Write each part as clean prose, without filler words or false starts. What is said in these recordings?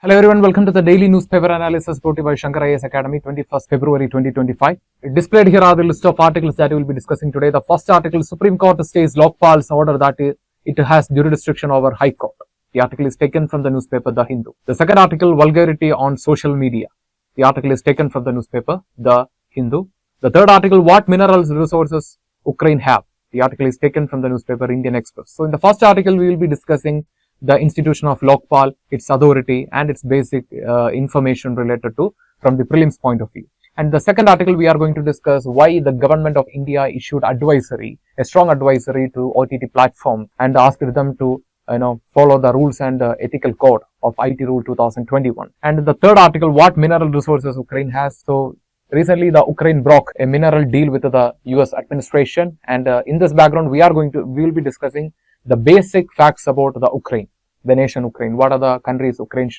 Hello everyone, welcome to the daily newspaper analysis brought to you by Shankar IAS Academy, 21st February 2025. Displayed here are the list of articles that we will be discussing today. The first article, Supreme Court stays Lokpal's order that it has jurisdiction over High Court. The article is taken from the newspaper The Hindu. The second article, vulgarity on social media. The article is taken from the newspaper The Hindu. The third article, what minerals resources Ukraine have. The article is taken from the newspaper Indian Express. So in the first article, we will be discussing the institution of Lokpal, its authority and its basic information related to from the prelims point of view. And the second article, we are going to discuss why the government of India issued advisory, a strong advisory to OTT platform and asked them to follow the rules and ethical code of IT Rule 2021. And the third article, what mineral resources Ukraine has. So recently the Ukraine broke a mineral deal with the US administration, and in this background we will be discussing the basic facts about the Ukraine, the nation Ukraine. What are the countries Ukraine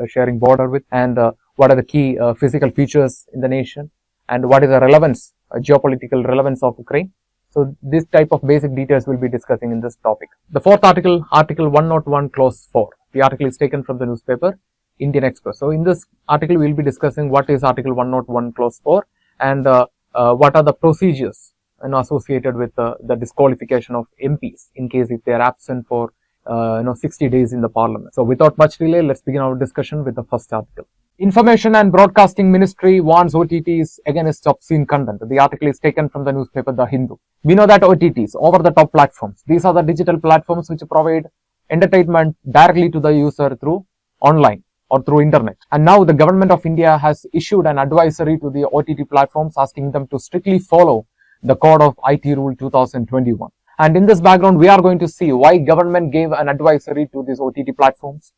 sharing border with, and what are the key physical features in the nation, and what is the relevance, geopolitical relevance of Ukraine. So this type of basic details we'll be discussing in this topic. The fourth article, Article 101 Clause 4. The article is taken from the newspaper Indian Express. So in this article we'll be discussing what is Article 101 Clause 4 and what are the procedures associated with the disqualification of MPs in case if they are absent for 60 days in the parliament. So without much delay, let's begin our discussion with the first article. Information and Broadcasting Ministry warns OTTs against obscene content. The article is taken from the newspaper The Hindu. We know that OTTs, over the top platforms, these are the digital platforms which provide entertainment directly to the user through online or through internet. And now the government of India has issued an advisory to the OTT platforms asking them to strictly follow the code of IT Rule 2021. And in this background, we are going to see why government gave an advisory to these OTT platforms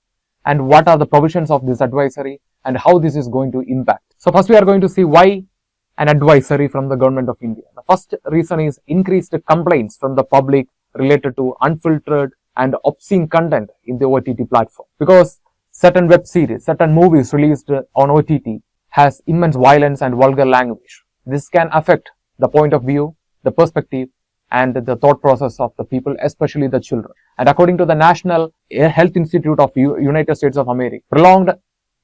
and what are the provisions of this advisory and how this is going to impact. So first we are going to see why an advisory from the government of India. The first reason is increased complaints from the public related to unfiltered and obscene content in the OTT platform. Because certain web series, certain movies released on OTT has immense violence and vulgar language. This can affect the point of view, the perspective, and the thought process of the people, especially the children. And according to the National Health Institute of United States of America, prolonged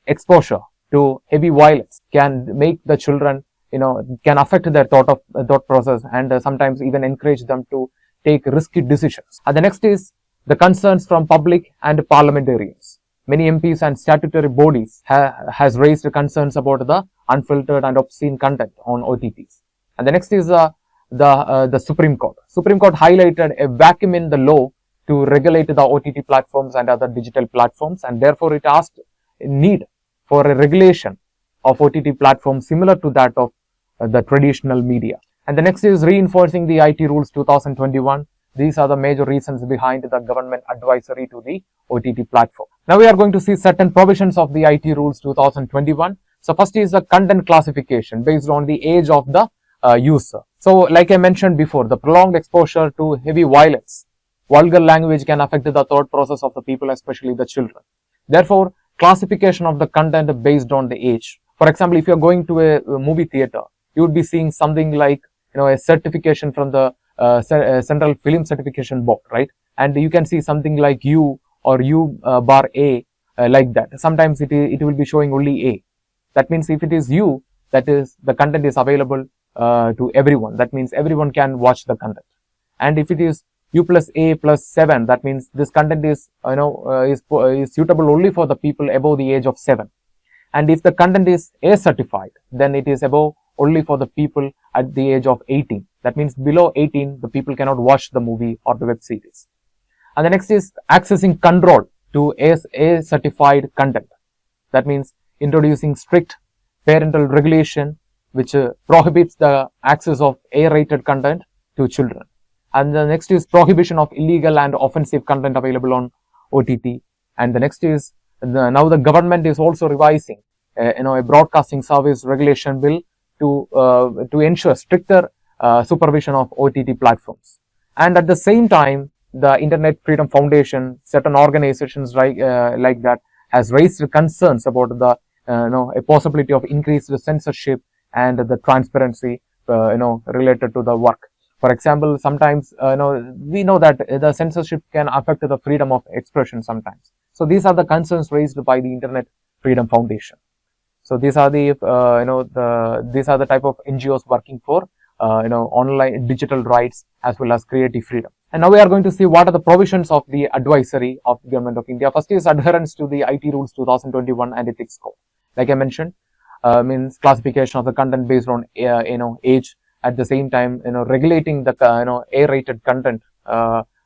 exposure to heavy violence can make the children, can affect their thought process and sometimes even encourage them to take risky decisions. And the next is the concerns from public and parliamentarians. Many MPs and statutory bodies has raised concerns about the unfiltered and obscene content on OTTs. And the next is the Supreme Court. Supreme Court highlighted a vacuum in the law to regulate the OTT platforms and other digital platforms, and therefore it asked a need for a regulation of OTT platforms similar to that of the traditional media. And the next is reinforcing the IT Rules 2021. These are the major reasons behind the government advisory to the OTT platform. Now we are going to see certain provisions of the IT Rules 2021. So first is the content classification based on the age of the user. So like I mentioned before, the prolonged exposure to heavy violence, vulgar language can affect the thought process of the people, especially the children. Therefore, classification of the content based on the age. For example, if you are going to a movie theater, you would be seeing something like a certification from the Central Film Certification Board, right? And you can see something like U or U bar A like that. Sometimes it will be showing only A. That means if it is U, that is the content is available to everyone. That means everyone can watch the content. And if it is U plus A plus 7, that means this content is is suitable only for the people above the age of 7. And if the content is A certified, then it is above only for the people at the age of 18. That means below 18, the people cannot watch the movie or the web series. And the next is accessing control to A certified content. That means introducing strict parental regulation which prohibits the access of A-rated content to children. And the next is prohibition of illegal and offensive content available on OTT. And the next is now the government is also revising a broadcasting service regulation bill to ensure stricter supervision of OTT platforms. And at the same time, the Internet Freedom Foundation, certain organizations like that, has raised concerns about the a possibility of increased censorship and the transparency related to the work. For example, sometimes we know that the censorship can affect the freedom of expression sometimes. So these are the concerns raised by the Internet Freedom Foundation. So these are the these are the type of NGOs working for online digital rights as well as creative freedom. And now we are going to see what are the provisions of the advisory of the Government of India. First is adherence to the IT Rules 2021 and Ethics Code. Like I mentioned, means classification of the content based on age. At the same time, regulating the A-rated content,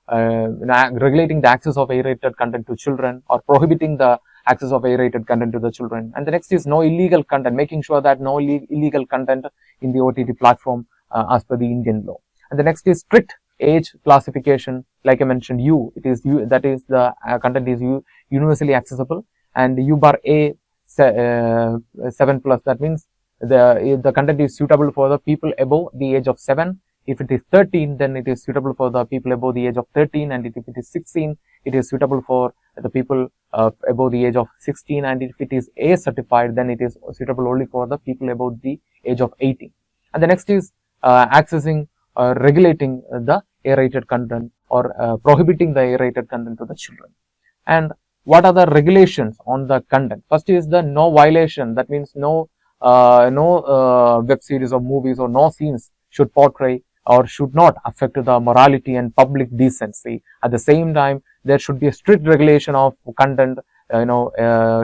regulating the access of A-rated content to children, or prohibiting the access of A-rated content to the children. And the next is no illegal content, making sure that no illegal content in the OTT platform as per the Indian law. And the next is strict age classification. Like I mentioned, that is the content is universally accessible, and U bar A 7+. That means the content is suitable for the people above the age of 7. If it is 13, then it is suitable for the people above the age of 13, and if it is 16, it is suitable for the people above the age of 16, and if it is A certified, then it is suitable only for the people above the age of 18. And the next is accessing regulating the A-rated content, or prohibiting the A-rated content to the children. And what are the regulations on the content? First is the no violation. That means no web series or movies or no scenes should portray or should not affect the morality and public decency. At the same time, there should be a strict regulation of content,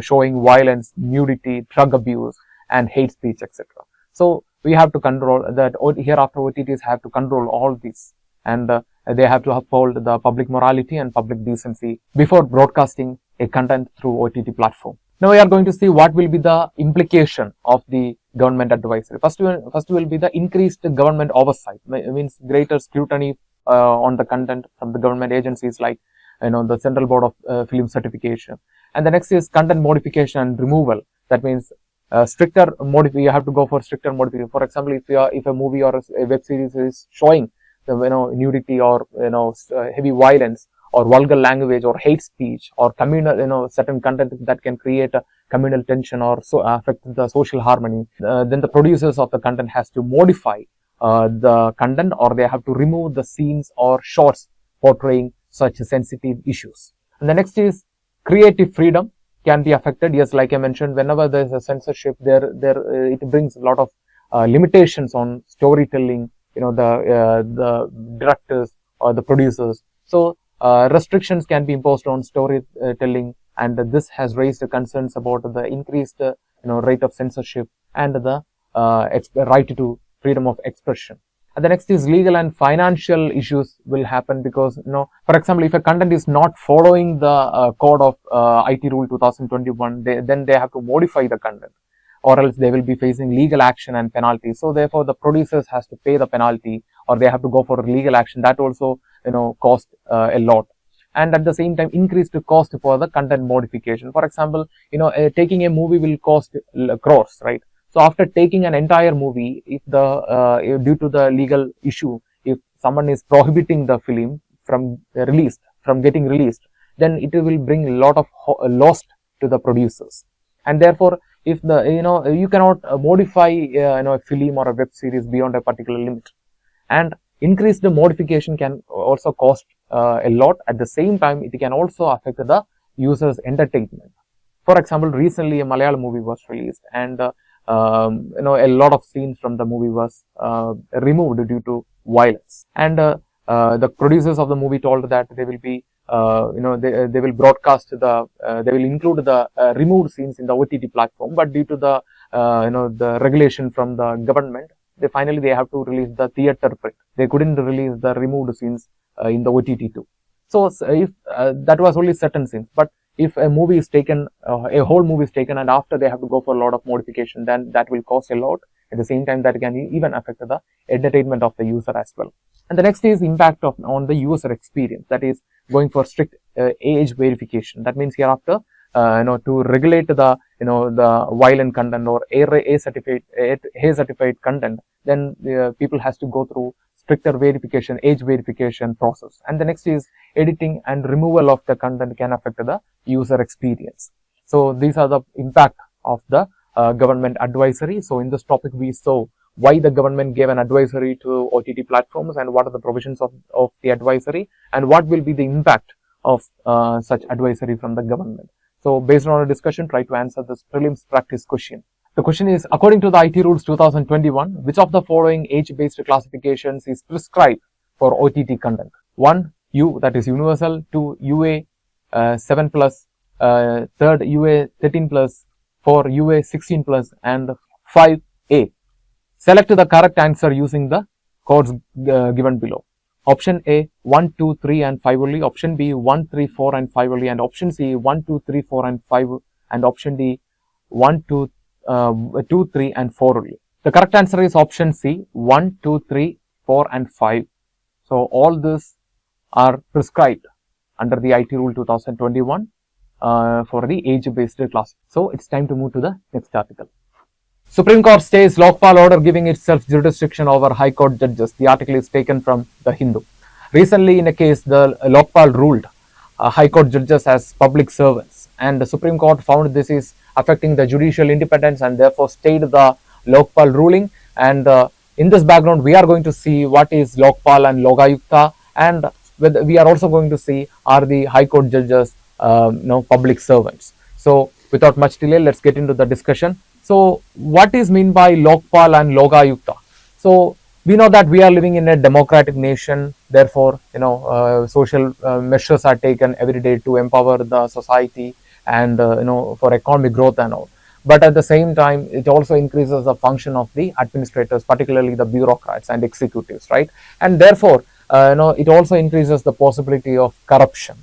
showing violence, nudity, drug abuse, and hate speech, etc. So we have to control that. Hereafter, OTTs have to control all these, and they have to uphold the public morality and public decency before broadcasting a content through OTT platform. Now we are going to see what will be the implication of the government advisory. First will be the increased government oversight. It means greater scrutiny on the content from the government agencies like the Central Board of Film Certification. And the next is content modification and removal. That means stricter you have to go for stricter modification. For example, if a movie or a web series is showing the nudity or heavy violence, or vulgar language, or hate speech, or communal, certain content that can create a communal tension or affect the social harmony, then the producers of the content has to modify the content, or they have to remove the scenes or shots portraying such sensitive issues. And the next is creative freedom can be affected. Yes, like I mentioned, whenever there is a censorship, it brings a lot of limitations on storytelling, the directors or the producers. So restrictions can be imposed on storytelling, and this has raised concerns about the increased rate of censorship and the right to freedom of expression. And the next is legal and financial issues will happen because for example, if a content is not following the code of IT Rule 2021, then they have to modify the content, or else they will be facing legal action and penalties. So therefore, the producers has to pay the penalty, or they have to go for legal action. That also cost a lot. And at the same time, increased cost for the content modification. For example, taking a movie will cost crores, right? So after taking an entire movie, if due to the legal issue, if someone is prohibiting the film from getting released, then it will bring a lot of loss to the producers. And therefore, if you cannot modify a film or a web series beyond a particular limit, and increased modification can also cost a lot. At the same time, it can also affect the user's entertainment. For example, recently a Malayalam movie was released, and a lot of scenes from the movie was removed due to violence. And the producers of the movie told that they will be they will broadcast they will include the removed scenes in the OTT platform, but due to the the regulation from the government, they have to release the theater print. They couldn't release the removed scenes in the OTT too. So if that was only certain scenes, but if a movie is taken, a whole movie is taken, and after they have to go for a lot of modification, then that will cost a lot. At the same time, that can even affect the entertainment of the user as well. And the next is impact on the user experience. That is going for strict age verification. That means hereafter, to regulate the the violent content or A certified content, then people has to go through stricter verification, age verification process. And the next is editing and removal of the content can affect the user experience. So these are the impact of the government advisory. So in this topic, we saw why the government gave an advisory to OTT platforms, and what are the provisions of the advisory, and what will be the impact of such advisory from the government. So based on our discussion, try to answer this prelims practice question. The question is, according to the IT rules 2021, which of the following age-based classifications is prescribed for OTT content? 1. U, that is universal. 2. UA 7 plus. 3rd UA 13 plus. 4. UA 16 plus. And 5. A. Select the correct answer using the codes given below. Option A 1, 2, 3 and 5 only. Option B 1, 3, 4 and 5 only. And option C 1, 2, 3, 4 and 5. And option D 1, 2, 2, 3 and 4 only. The correct answer is option C 1, 2, 3, 4 and 5. So all this are prescribed under the IT rule 2021 for the age-based class. So it's time to move to the next article. Supreme Court stays Lokpal order giving itself jurisdiction over High Court judges. The article is taken from the Hindu. Recently, in a case, the Lokpal ruled High Court judges as public servants, and the Supreme Court found this is affecting the judicial independence and therefore stayed the Lokpal ruling. And in this background, we are going to see what is Lokpal and Lokayukta, and we are also going to see are the High Court judges public servants. So without much delay, let's get into the discussion. So what is meant by Lokpal and Lokayukta? So we know that we are living in a democratic nation, therefore social measures are taken every day to empower the society and for economic growth and all. But at the same time, it also increases the function of the administrators, particularly the bureaucrats and executives, right? And therefore it also increases the possibility of corruption.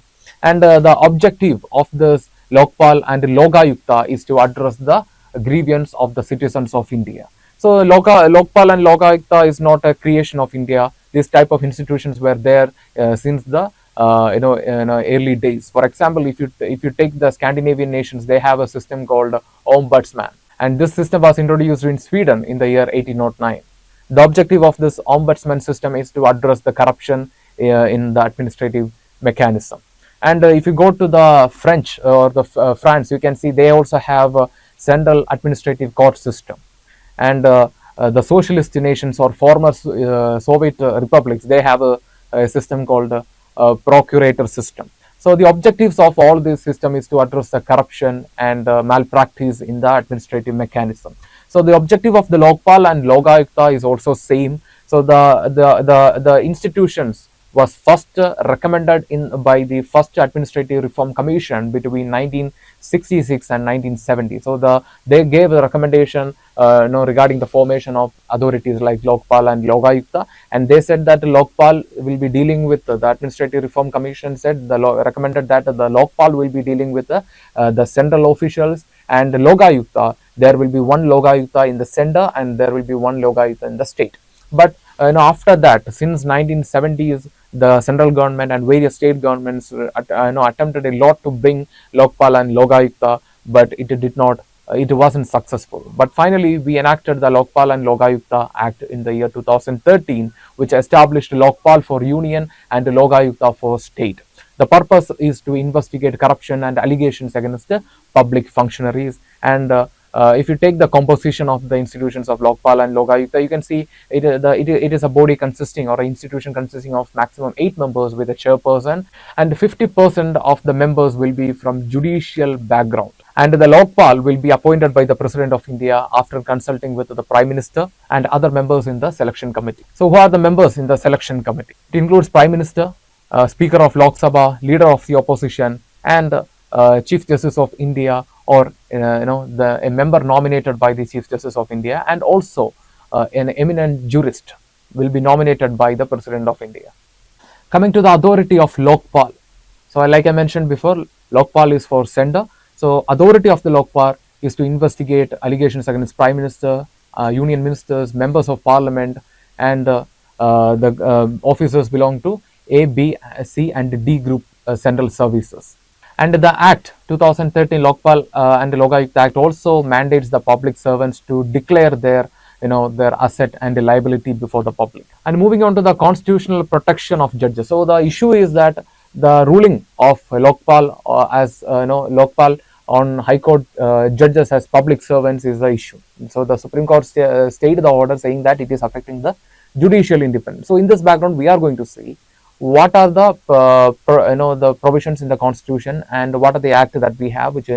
And the objective of this Lokpal and Lokayukta is to address the grievance of the citizens of India. So Lokpal and Lokayukta is not a creation of India. These type of institutions were there since the early days. For example, if you take the Scandinavian nations, they have a system called Ombudsman, and this system was introduced in Sweden in the year 1809. The objective of this Ombudsman system is to address the corruption in the administrative mechanism. And if you go to the French or the France, you can see they also have a central administrative court system. And the socialist nations or former Soviet republics, they have a system called procurator system. So the objectives of all this system is to address the corruption and malpractice in the administrative mechanism. So the objective of the Lokpal and Lokayukta is also same. So the institutions was first recommended by the first Administrative Reform Commission between 1966 and 1970. So they gave a recommendation regarding the formation of authorities like Lokpal and Lokayukta, and they said that Lokpal will be dealing with the Administrative Reform Commission said recommended that the Lokpal will be dealing with the central officials, and Lokayukta there will be one Lokayukta in the center and there will be one Lokayukta in the state. But after that, since 1970s, the central government and various state governments attempted a lot to bring Lokpal and Lokayukta, but it wasn't successful. But finally, we enacted the Lokpal and Lokayukta Act in the year 2013, which established Lokpal for union and Lokayukta for state. The purpose is to investigate corruption and allegations against public functionaries. And if you take the composition of the institutions of Lokpal and Lokayukta, you can see it is a body consisting or an institution consisting of maximum 8 members with a chairperson, and 50% of the members will be from judicial background. And the Lokpal will be appointed by the President of India after consulting with the Prime Minister and other members in the selection committee. So who are the members in the selection committee? It includes Prime Minister, Speaker of Lok Sabha, Leader of the Opposition, and Chief Justice of India, or a member nominated by the Chief Justice of India, and also an eminent jurist will be nominated by the President of India. Coming to the authority of Lokpal. So like I mentioned before, Lokpal is for center. So authority of the Lokpal is to investigate allegations against Prime Minister, Union Ministers, Members of Parliament, and the officers belong to A, B, C and D group central services. And the Act 2013 Lokpal and Lokayukta Act also mandates the public servants to declare their asset and liability before the public. And moving on to the constitutional protection of judges. So the issue is that the ruling of Lokpal Lokpal on High Court judges as public servants is the issue. So the Supreme Court stayed the order saying that it is affecting the judicial independence. So in this background, we are going to see what are the the provisions in the constitution, and what are the act that we have which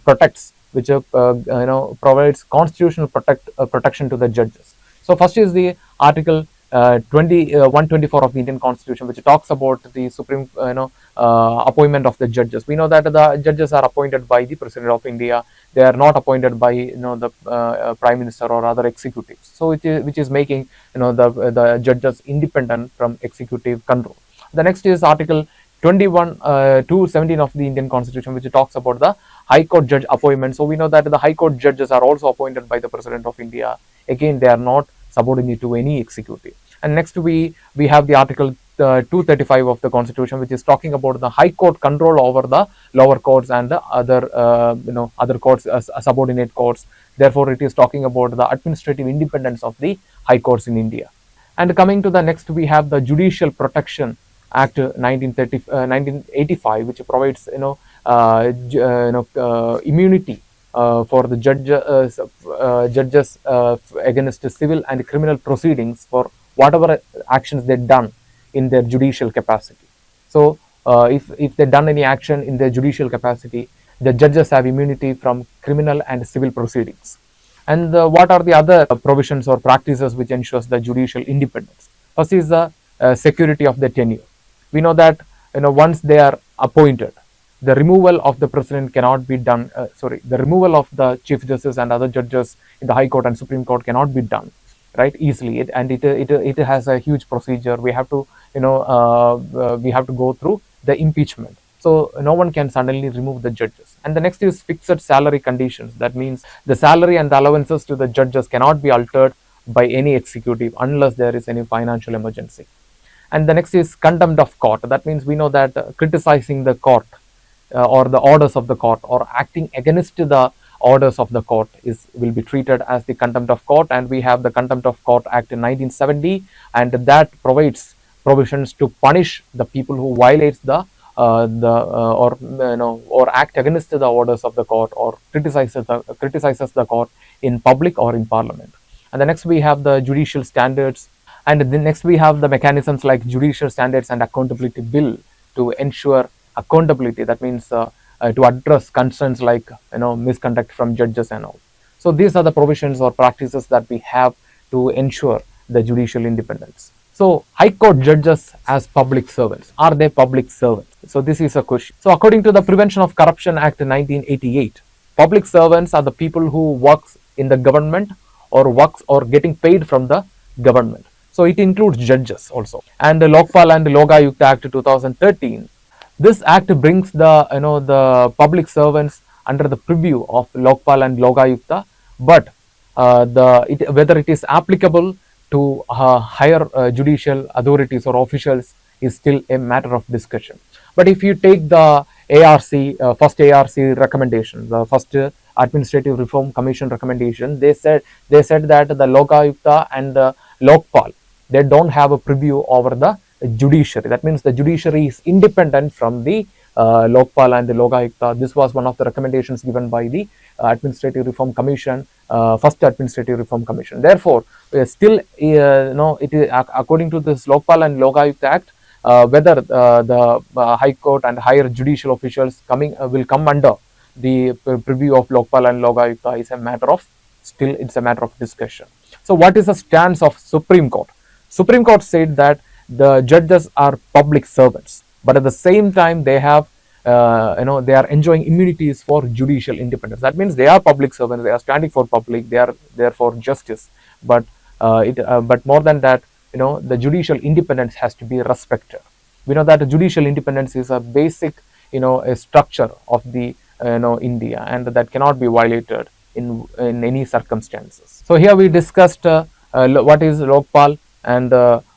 protects, which provides constitutional protection to the judges. So first is the article 124 of the Indian Constitution, which talks about the supreme appointment of the judges. We know that the judges are appointed by the President of India. They are not appointed by the Prime Minister or other executives. So which is making the judges independent from executive control. The next is Article 21 217 of the Indian Constitution, which talks about the High Court judge appointment. So we know that the High Court judges are also appointed by the President of India. Again, they are not subordinate to any executive. And next we have the Article 235 of the Constitution, which is talking about the High Court control over the lower courts and the other other courts as subordinate courts. Therefore, it is talking about the administrative independence of the high courts in India. And coming to the next, we have the Judicial Protection Act 1985, which provides immunity for the judges against civil and criminal proceedings for whatever actions they've done in their judicial capacity. So if they've done any action in their judicial capacity, the judges have immunity from criminal and civil proceedings. And what are the other provisions or practices which ensures the judicial independence? First is the security of the tenure. We know that once they are appointed, the removal of the president cannot be done. The removal of the chief justice and other judges in the High Court and Supreme Court cannot be done right easily. It has a huge procedure. We have to we have to go through the impeachment. So no one can suddenly remove the judges. And the next is fixed salary conditions. That means the salary and the allowances to the judges cannot be altered by any executive unless there is any financial emergency. And the next is contempt of court. That means we know that criticizing the court or the orders of the court or acting against the orders of the court will be treated as the contempt of court. And we have the Contempt of Court Act in 1970, and that provides provisions to punish the people who violates the or act against the orders of the court or criticizes the court in public or in parliament. And the next we have the judicial standards, and then next we have the mechanisms like Judicial Standards and Accountability Bill to ensure accountability. That means to address concerns like misconduct from judges and all. So these are the provisions or practices that we have to ensure the judicial independence. So High Court judges as public servants, are they public servants? So this is a question. So according to the Prevention of Corruption Act 1988, public servants are the people who works in the government or works or getting paid from the government. So it includes judges also. And the Lokpal and Lokayukta Act 2013, this act brings the public servants under the purview of Lokpal and Lokayukta, but whether it is applicable to higher judicial authorities or officials is still a matter of discussion. But if you take the first ARC recommendation, the first Administrative Reform Commission recommendation, they said that the Lokayukta and the Lokpal, they don't have a preview over the judiciary. That means the judiciary is independent from the Lokpal and the Lokayukta. This was one of the recommendations given by the Administrative Reform Commission, first Administrative Reform Commission. Therefore, still, it is according to this Lokpal and Lokayukta Act, whether the High Court and higher judicial officials will come under the preview of Lokpal and Lokayukta is a matter of discussion. So, what is the stance of Supreme Court? Supreme Court said that the judges are public servants, but at the same time they have they are enjoying immunities for judicial independence. That means they are public servants, they are standing for public, they are there for justice, but more than that, the judicial independence has to be respected. We know that judicial independence is a basic a structure of the India, and that cannot be violated in any circumstances. So here we discussed what is Lokpal and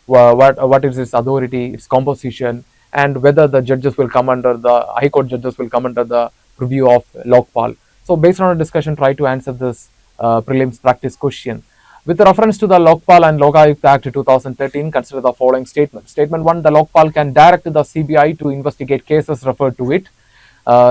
what is its authority, its composition, and whether the judges will come under the High Court judges will come under the purview of Lokpal. So based on our discussion, try to answer this prelims practice question. With reference to the Lokpal and Lokayukta Act 2013, consider the following statement. Statement 1, the Lokpal can direct the CBI to investigate cases referred to it.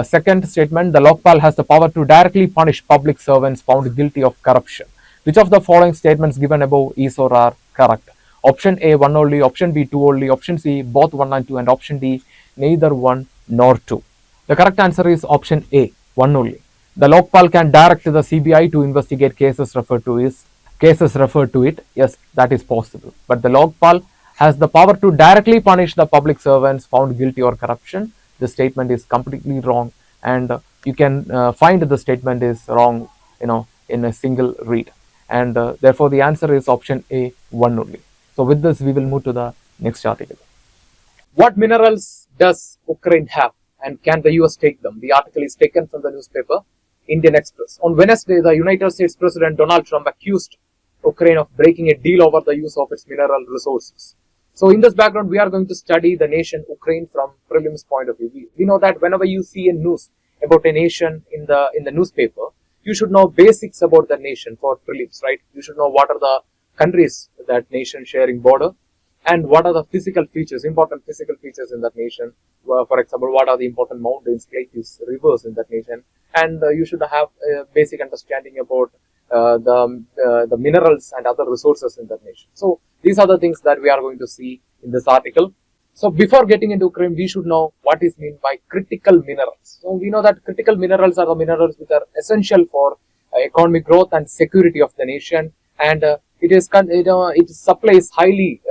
Second statement, the Lokpal has the power to directly punish public servants found guilty of corruption. Which of the following statements given above is or are correct? Option A 1 only, option B 2 only, option C both 1 and 2, and option D neither 1 nor 2. The correct answer is option A 1 only. The Lokpal can direct the CBI to investigate cases referred to it. Yes, that is possible. But the Lokpal has the power to directly punish the public servants found guilty or corruption. The statement is completely wrong, and you can find the statement is wrong, in a single read. And therefore, the answer is option A 1 only. So with this, we will move to the next article. What minerals does Ukraine have, and can the US take them? The article is taken from the newspaper Indian Express. On Wednesday, the United States President Donald Trump accused Ukraine of breaking a deal over the use of its mineral resources. So in this background, we are going to study the nation Ukraine from Prelims point of view. We know that whenever you see a news about a nation in the newspaper, you should know basics about the nation for prelims, right? You should know what are the countries that nation sharing border, and what are the physical features, important physical features in that nation. For example, what are the important mountains, plateaus, rivers in that nation, and you should have a basic understanding about the minerals and other resources in that nation. So these are the things that we are going to see in this article. So before getting into Ukraine, we should know what is meant by critical minerals. So we know that critical minerals are the minerals which are essential for economic growth and security of the nation, and it supplies highly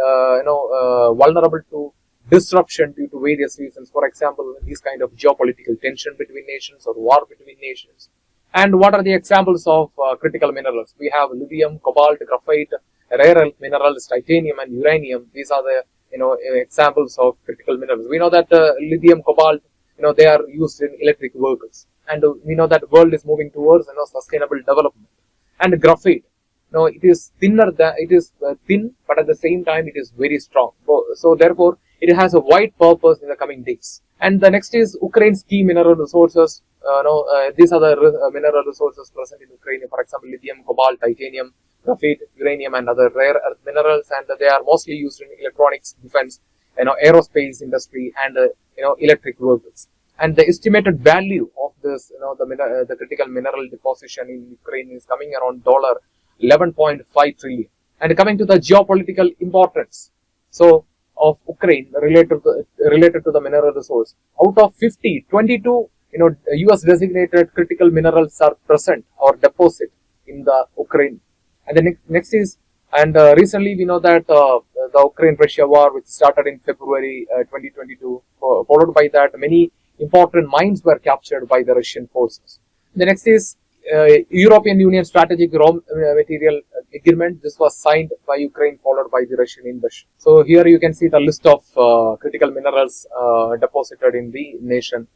vulnerable to disruption due to various reasons. For example, these kind of geopolitical tension between nations or war between nations. And what are the examples of critical minerals? We have lithium, cobalt, graphite, rare earth minerals, titanium, and uranium. These are the examples of critical minerals. We know that lithium, cobalt, they are used in electric vehicles, and we know that world is moving towards sustainable development. And graphite, it is thinner than thin, but at the same time it is very strong. So therefore, it has a wide purpose in the coming days. And the next is Ukraine's key mineral resources. These are the mineral resources present in Ukraine. For example, lithium, cobalt, titanium, graphite, uranium, and other rare earth minerals, and they are mostly used in electronics, defense, aerospace industry, and electric vehicles. And the estimated value of this, the critical mineral deposition in Ukraine is coming around $11.5 trillion. And coming to the geopolitical importance, so of Ukraine related to the mineral resource, out of 50, 22 US designated critical minerals are present or deposit in the Ukraine. And the next is, and recently we know that the Ukraine-Russia war, which started in February 2022, followed by that many important mines were captured by the Russian forces. The next is European Union Strategic Raw Material Agreement. This was signed by Ukraine, followed by the Russian invasion. So here you can see the list of critical minerals deposited in the nation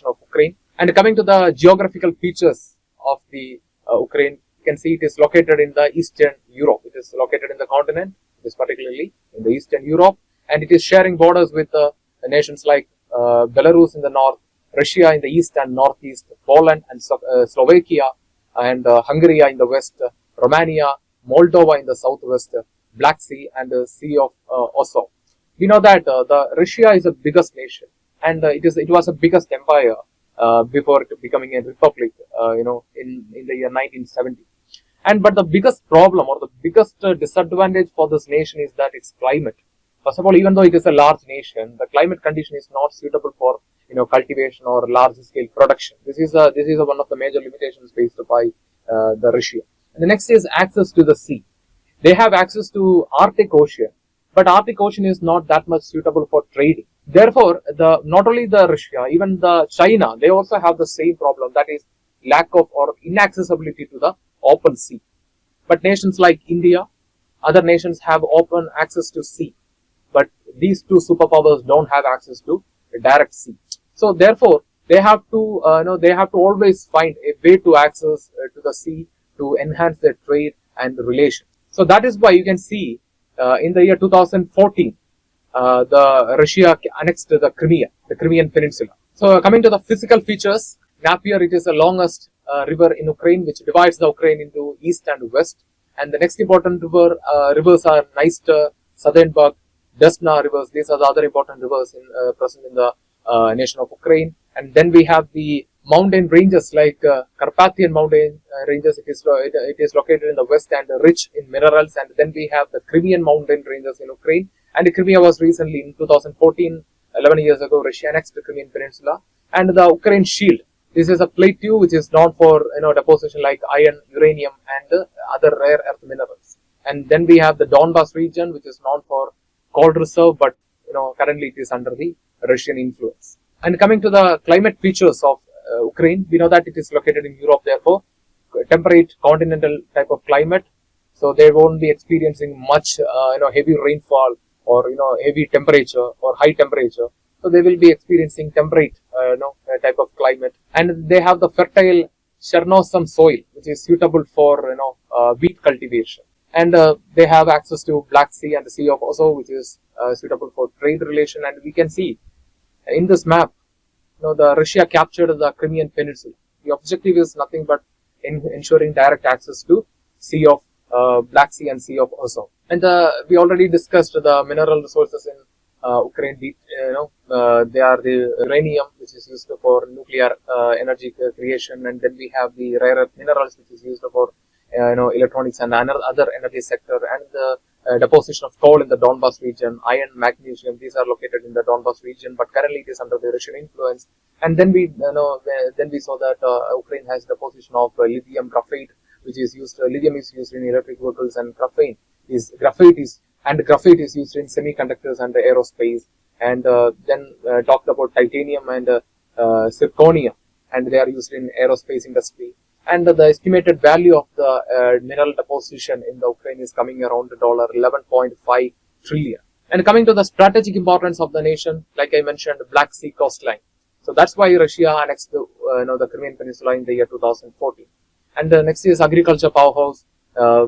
of Ukraine. And coming to the geographical features of the Ukraine, you can see it is located in the Eastern Europe. It is located in the continent. It is particularly in the Eastern Europe, and it is sharing borders with nations like Belarus in the north, Russia in the east and northeast, Poland and Slovakia, and Hungary in the west, Romania, Moldova in the southwest, Black Sea, and the Sea of Azov. We know that the Russia is the biggest nation, and it was the biggest empire before becoming a republic, in the year 1970. But the biggest problem or the biggest disadvantage for this nation is that its climate. First of all, even though it is a large nation, the climate condition is not suitable for cultivation or large scale production. This is one of the major limitations faced by the Russia. And the next is access to the sea. They have access to Arctic Ocean, but Arctic Ocean is not that much suitable for trading. Therefore, not only the Russia, even the China, they also have the same problem, that is lack of or inaccessibility to the open sea. But nations like India, other nations have open access to sea, but these two superpowers don't have access to direct sea. So therefore, they have to always find a way to access to the sea to enhance their trade and relations. So that is why you can see in the year 2014, the Russia annexed the Crimean Peninsula. So coming to the physical features, Napier, it is the longest river in Ukraine, which divides the Ukraine into east and west. And the next important rivers are Dniester, Southern Bug, Desna rivers. These are the other important rivers present in the nation of Ukraine. And then we have the mountain ranges like Carpathian mountain ranges. It is located in the west and rich in minerals. And then we have the Crimean mountain ranges in Ukraine. And Crimea was recently in 2014, 11 years ago, Russia annexed the Crimean Peninsula. And the Ukraine Shield. This is a plateau which is known for deposition like iron, uranium, and other rare earth minerals. And then we have the Donbas region, which is known for coal reserve, but currently it is under the Russian influence. And coming to the climate features of Ukraine, we know that it is located in Europe, therefore temperate continental type of climate. So they won't be experiencing much heavy rainfall or heavy temperature or high temperature. So they will be experiencing temperate type of climate, and they have the fertile Chernosem soil, which is suitable for wheat cultivation. And they have access to Black Sea and the Sea of Azov, which is suitable for trade relation. And we can see in this map, the Russia captured the Crimean Peninsula. The objective is nothing but ensuring direct access to Sea of Black Sea and Sea of Azov. And we already discussed the mineral resources in Ukraine. They are the uranium, which is used for nuclear energy creation, and then we have the rare earth minerals, which is used for electronics and other energy sector, and the deposition of coal in the Donbas region, iron, magnesium. These are located in the Donbas region, but currently it is under the Russian influence. And then we saw that Ukraine has deposition of lithium graphite, which is used. Lithium is used in electric vehicles, and graphite is used in semiconductors and aerospace. And then talked about titanium and zirconium, and they are used in aerospace industry. And the estimated value of the mineral deposition in the Ukraine is coming around $11.5 trillion. And coming to the strategic importance of the nation, like I mentioned, Black Sea coastline. So that's why Russia annexed the Crimean Peninsula in the year 2014. And next is agriculture powerhouse,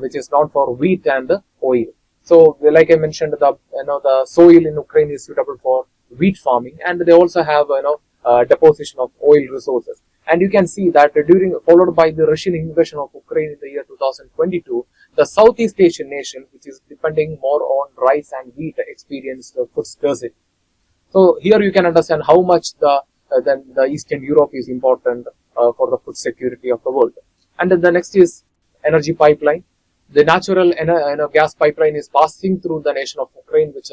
which is known for wheat and oil. So, like I mentioned, the soil in Ukraine is suitable for wheat farming, and they also have deposition of oil resources. And you can see that followed by the Russian invasion of Ukraine in the year 2022, the Southeast Asian nation, which is depending more on rice and wheat, experienced food scarcity. So here you can understand how much the Eastern Europe is important for the food security of the world. And then the next is energy pipeline. The natural gas pipeline is passing through the nation of Ukraine, which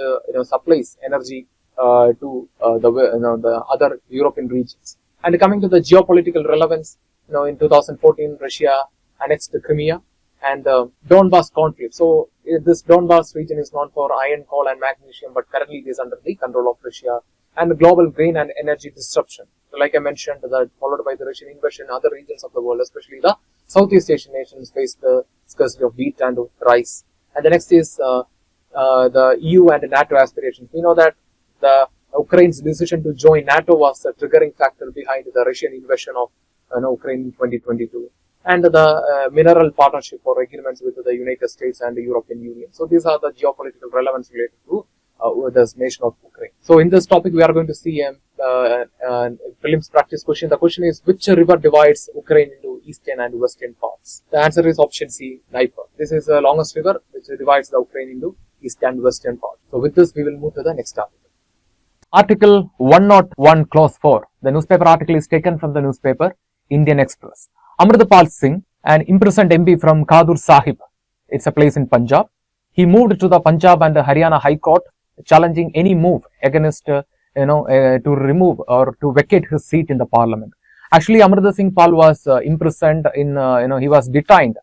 supplies energy to the other European regions. And coming to the geopolitical relevance, in 2014, Russia annexed Crimea and Donbas conflict. So this Donbas region is known for iron, coal, and magnesium, but currently it is under the control of Russia. And global grain and energy disruption. So like I mentioned, that followed by the Russian invasion, other regions of the world, especially the Southeast Asian nations, face the scarcity of wheat and rice. And the next is the EU and NATO aspirations. We know that the Ukraine's decision to join NATO was a triggering factor behind the Russian invasion of Ukraine in 2022. And the mineral partnership or agreements with the United States and the European Union. So these are the geopolitical relevance related to the nation of Ukraine. So in this topic, we are going to see a prelims practice question. The question is, which river divides Ukraine into eastern and western parts? The answer is option C, Dnieper. This is the longest river which divides the Ukraine into east and western parts. So with this, we will move to the next article. Article 101, Clause 4. The newspaper article is taken from the newspaper Indian Express. Amritpal Singh, an imprisoned MP from Khadur Sahib, it's a place in Punjab. He moved to the Punjab and Haryana High Court, challenging any move against, to remove or to vacate his seat in the parliament. Actually, Amrinder Singh Pal was imprisoned in, he was detained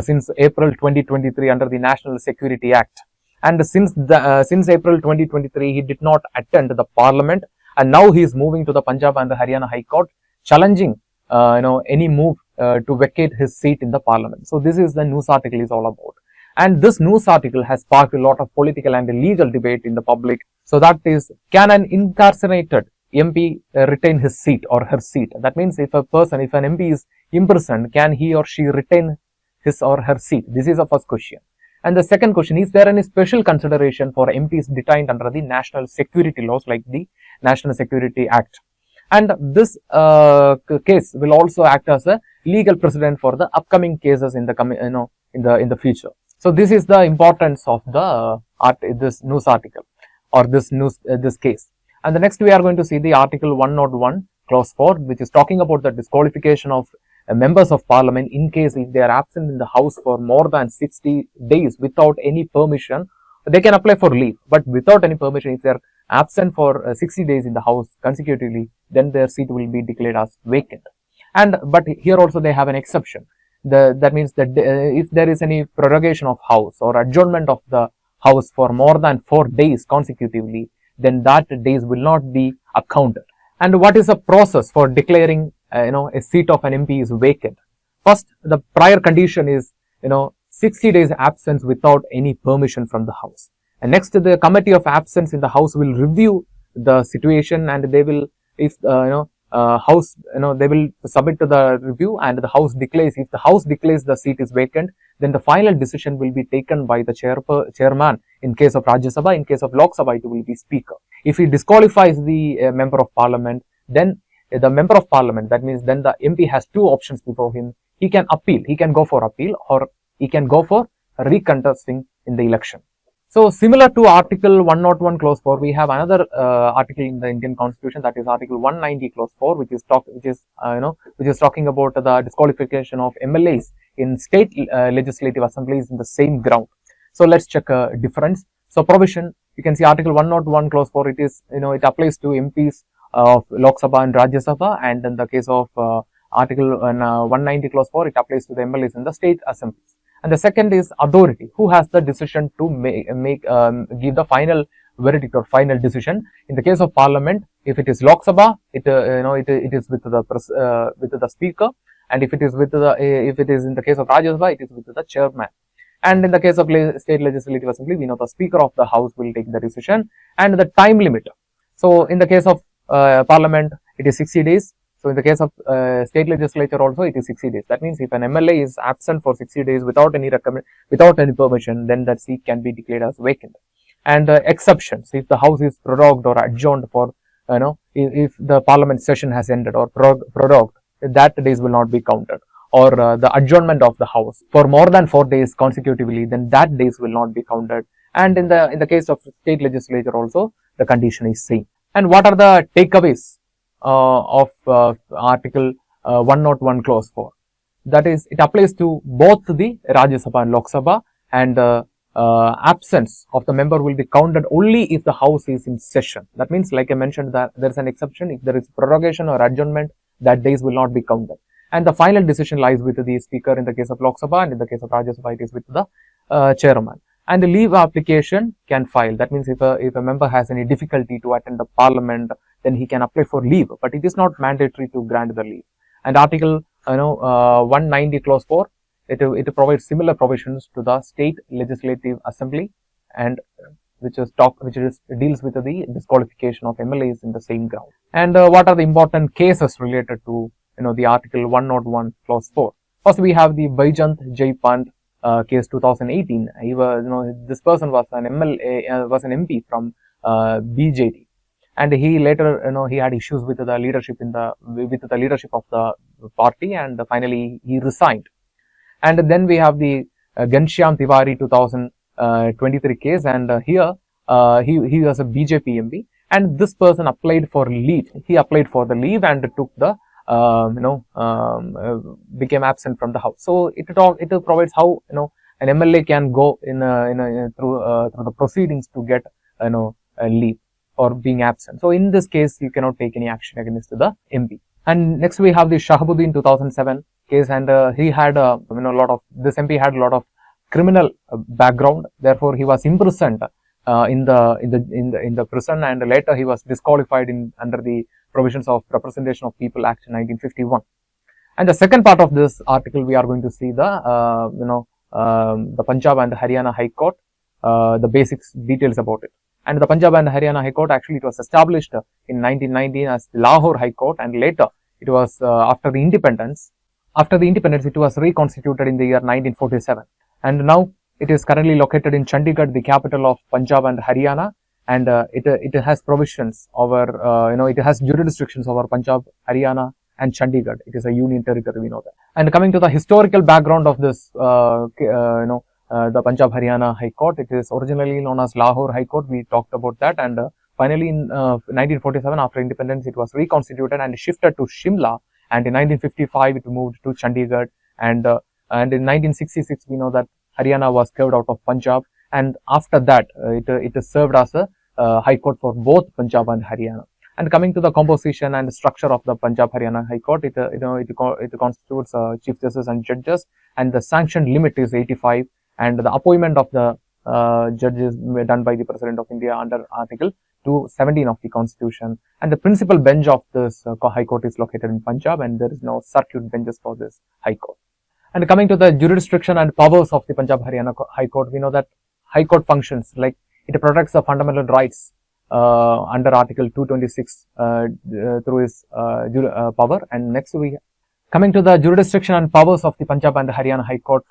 since April 2023 under the National Security Act. And since April 2023, he did not attend the parliament, and now he is moving to the Punjab and the Haryana High Court, challenging, any move to vacate his seat in the parliament. So this is the news article is all about. And this news article has sparked a lot of political and legal debate in the public. So that is, can an incarcerated MP retain his seat or her seat? That means if an MP is imprisoned, can he or she retain his or her seat? This is the first question. And the second question, is there any special consideration for MPs detained under the national security laws like the National Security Act? And this case will also act as a legal precedent for the upcoming cases in the in the future. So this is the importance of the this news article or this case. And the next we are going to see the article 101, clause 4, which is talking about the disqualification of members of parliament in case if they are absent in the house for more than 60 days without any permission. They can apply for leave, but without any permission, if they are absent for 60 days in the house consecutively, then their seat will be declared as vacant. But here also they have an exception. That means that if there is any prorogation of house or adjournment of the house for more than 4 days consecutively, then that days will not be accounted. And what is the process for declaring a seat of an MP is vacant? First, the prior condition is 60 days absence without any permission from the house. And next, the committee of absence in the house will review the situation, and they will, if house, they will submit to the review, and the house declares. If the house declares the seat is vacant, then the final decision will be taken by the chairman. In case of Rajya Sabha, in case of Lok Sabha, it will be speaker. If he disqualifies the member of parliament, then the member of parliament, that means then the MP has two options before him. He can appeal, he can go for appeal, or he can go for recontesting in the election. So similar to Article 101 Clause 4, we have another article in the Indian Constitution, that is Article 190 Clause 4, which is talking about the disqualification of MLAs in state legislative assemblies in the same ground. So let's check a difference. So provision, you can see Article 101 Clause 4, it applies to MPs of Lok Sabha and Rajya Sabha, and in the case of Article 190 Clause 4, it applies to the MLAs in the state assemblies. And the second is authority, who has the decision to give the final verdict or final decision. In the case of parliament, if it is Lok Sabha, it is with the speaker, and if it is in the case of Rajya Sabha, it is with the chairman. And in the case of state legislative assembly, we know the speaker of the house will take the decision, and the time limit. So in the case of parliament, it is 60 days. So in the case of state legislature also, it is 60 days. That means if an MLA is absent for 60 days without any permission, then that seat can be declared as vacant. And exceptions, if the house is prorogued or adjourned for, if the parliament session has ended or prorogued, that days will not be counted. Or the adjournment of the house for more than 4 days consecutively, then that days will not be counted. And in the case of state legislature also, the condition is same. And what are the takeaways of Article 101 Clause 4? That is, it applies to both the Rajya Sabha and Lok Sabha, and absence of the member will be counted only if the house is in session. That means, like I mentioned, that there is an exception. If there is prorogation or adjournment, that days will not be counted. And the final decision lies with the speaker in the case of Lok Sabha, and in the case of Rajya Sabha, it is with the chairman. And the leave application can file. That means if a member has any difficulty to attend the parliament, then he can apply for leave, but it is not mandatory to grant the leave. And Article 190 Clause 4, it provides similar provisions to the state legislative assembly, and which deals with the disqualification of MLAs in the same ground. And what are the important cases related to the Article 101 Clause 4? First, we have the Baijant Jaipant case 2018. He was, this person was an MP from BJD, and he later, he had issues with the leadership with the leadership of the party, and finally he resigned. And then we have the Ghanshyam Tiwari 2023 case, and here he was a BJP MP, and this person applied for leave. He applied for the leave and took the became absent from the house. So it provides how an MLA can go through the proceedings to get a leave or being absent. So in this case, you cannot take any action against the MP. And next we have the Shahabuddin 2007 case, and he had this MP had a lot of criminal background. Therefore, he was imprisoned in the prison, and later he was disqualified under the provisions of Representation of People Act 1951. And the second part of this article, we are going to see the Punjab and the Haryana High Court, the basics details about it. And the Punjab and Haryana High Court, actually it was established in 1919 as the Lahore High Court, and later it was after the independence it was reconstituted in the year 1947. And now it is currently located in Chandigarh, the capital of Punjab and Haryana, and it has provisions over, it has jurisdictions over Punjab, Haryana and Chandigarh. It is a union territory, we know that. And coming to the historical background of this, the Punjab Haryana High Court, it is originally known as Lahore High Court. We talked about that, and Finally, in 1947, after independence, it was reconstituted and shifted to Shimla. And in 1955, it moved to Chandigarh. And in 1966, we know that Haryana was carved out of Punjab. And after that, it served as a High Court for both Punjab and Haryana. And coming to the composition and structure of the Punjab Haryana High Court, it constitutes Chief Justice and judges, and the sanctioned limit is 85. And the appointment of the judges done by the President of India under Article 217 of the Constitution. And the principal bench of this High Court is located in Punjab, and there is no circuit benches for this High Court. And coming to the jurisdiction and powers of the Punjab Haryana High Court, we know that High Court functions like it protects the fundamental rights under Article 226 through its power. And next coming to the jurisdiction and powers of the Punjab and Haryana High Court.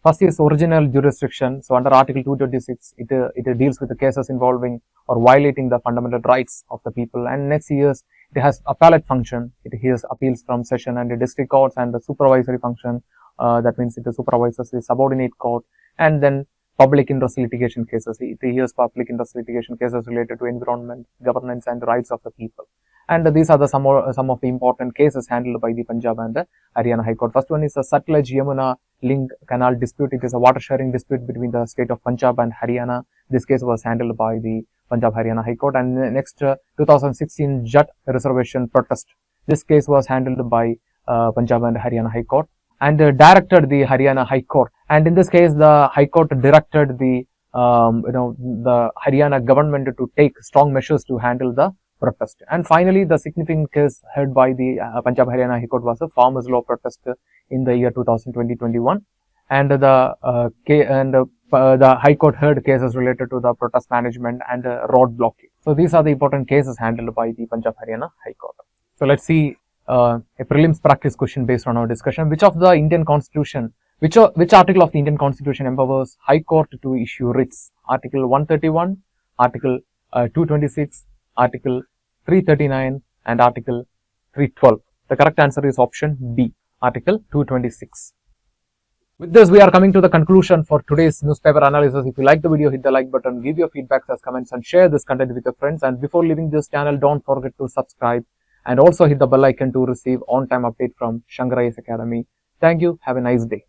First is original jurisdiction. So under Article 226, it deals with the cases involving or violating the fundamental rights of the people. And next years, it has appellate function. It hears appeals from session and the district courts, and the supervisory function. That means it supervises the subordinate court. And then public interest litigation cases. It hears public interest litigation cases related to environment, governance, and rights of the people. And these are some of the important cases handled by the Punjab and the Haryana High Court. First one is the Satluj-Yamuna link canal dispute. It is a water sharing dispute between the state of Punjab and Haryana. This case was handled by the Punjab Haryana High Court. And next, 2016 Jat reservation protest. This case was handled by Punjab and Haryana High Court, and directed the Haryana High Court. And in this case, the High Court directed the Haryana government to take strong measures to handle the protest. And finally, the significant case heard by the Punjab Haryana High Court was a farmers' law protest in the year 2020-21, and the High Court heard cases related to the protest management and road blockade. So these are the important cases handled by the Punjab Haryana High Court. So let's see a prelims practice question based on our discussion. Which of the Indian Constitution, which article of the Indian Constitution empowers High Court to issue writs? Article 131, Article 226, Article 339, and Article 312. The correct answer is option B, Article 226. With this, we are coming to the conclusion for today's newspaper analysis. If you like the video, hit the like button, give your feedbacks as comments, and share this content with your friends. And before leaving this channel, don't forget to subscribe and also hit the bell icon to receive on-time update from Shankar IAS Academy. Thank you. Have a nice day.